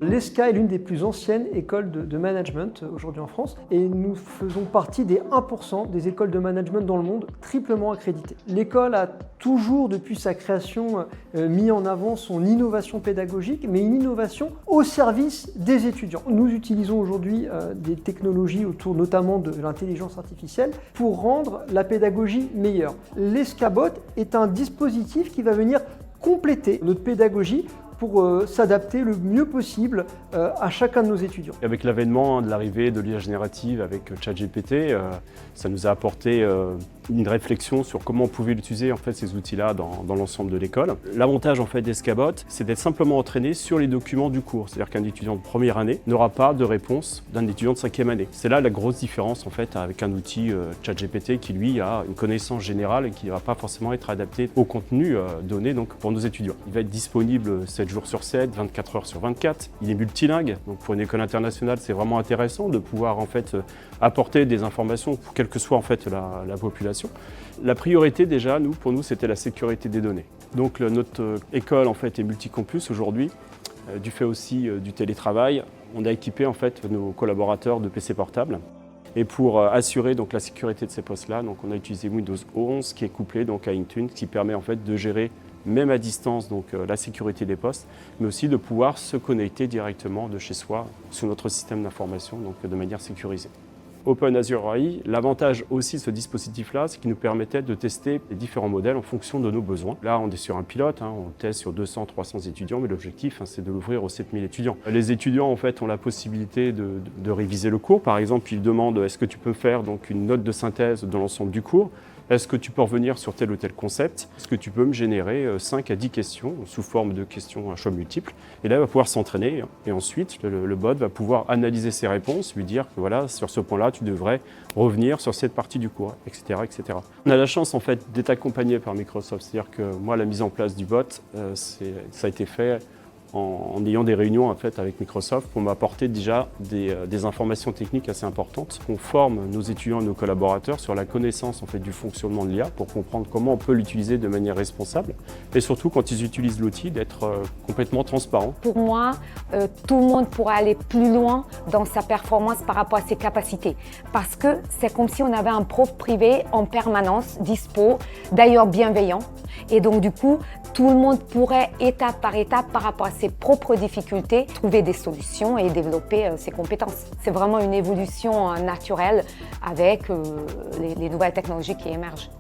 L'ESCA est l'une des plus anciennes écoles de management aujourd'hui en France et nous faisons partie des 1% des écoles de management dans le monde triplement accréditées. L'école a toujours, depuis sa création, mis en avant son innovation pédagogique, mais une innovation au service des étudiants. Nous utilisons aujourd'hui des technologies autour notamment de l'intelligence artificielle pour rendre la pédagogie meilleure. L'ESCABot est un dispositif qui va venir compléter notre pédagogie pour s'adapter le mieux possible à chacun de nos étudiants. Avec l'avènement de l'arrivée de l'IA générative avec ChatGPT, ça nous a apporté une réflexion sur comment on pouvait utiliser en fait, ces outils-là dans l'ensemble de l'école. L'avantage en fait d'ESCABot, c'est d'être simplement entraîné sur les documents du cours. C'est-à-dire qu'un étudiant de première année n'aura pas de réponse d'un étudiant de cinquième année. C'est là la grosse différence en fait avec un outil ChatGPT qui lui a une connaissance générale et qui ne va pas forcément être adapté au contenu donné donc, pour nos étudiants. Il va être disponible 7 jours sur 7, 24 heures sur 24. Il est multilingue, donc pour une école internationale, c'est vraiment intéressant de pouvoir en fait apporter des informations pour quelle que soit en fait la population. La priorité déjà, pour nous, c'était la sécurité des données. Donc notre école en fait est multicampus aujourd'hui. Du fait aussi du télétravail, on a équipé en fait nos collaborateurs de PC portables. Et pour assurer donc la sécurité de ces postes-là, donc on a utilisé Windows 11 qui est couplé donc à Intune, qui permet en fait de gérer même à distance donc la sécurité des postes, mais aussi de pouvoir se connecter directement de chez soi sur notre système d'information donc de manière sécurisée. Open Azure AI, l'avantage aussi de ce dispositif-là, c'est qu'il nous permettait de tester les différents modèles en fonction de nos besoins. Là, on est sur un pilote, on teste sur 200-300 étudiants, mais l'objectif, c'est de l'ouvrir aux 7000 étudiants. Les étudiants, en fait, ont la possibilité de réviser le cours. Par exemple, ils demandent est-ce que tu peux faire donc, une note de synthèse de l'ensemble du cours ? Est-ce que tu peux revenir sur tel ou tel concept? Est-ce que tu peux me générer 5 à 10 questions sous forme de questions à choix multiples? Et là, il va pouvoir s'entraîner et ensuite, le bot va pouvoir analyser ses réponses, lui dire que voilà, sur ce point-là, tu devrais revenir sur cette partie du cours, etc., etc. On a la chance en fait d'être accompagné par Microsoft, c'est-à-dire que moi, la mise en place du bot, ça a été fait en ayant des réunions en fait, avec Microsoft pour m'apporter déjà des informations techniques assez importantes. On forme nos étudiants et nos collaborateurs sur la connaissance en fait, du fonctionnement de l'IA pour comprendre comment on peut l'utiliser de manière responsable et surtout quand ils utilisent l'outil d'être complètement transparent. Pour moi, tout le monde pourra aller plus loin dans sa performance par rapport à ses capacités parce que c'est comme si on avait un prof privé en permanence, dispo, d'ailleurs bienveillant et donc du coup, tout le monde pourrait étape par étape par rapport à ses propres difficultés, trouver des solutions et développer ses compétences. C'est vraiment une évolution naturelle avec les nouvelles technologies qui émergent.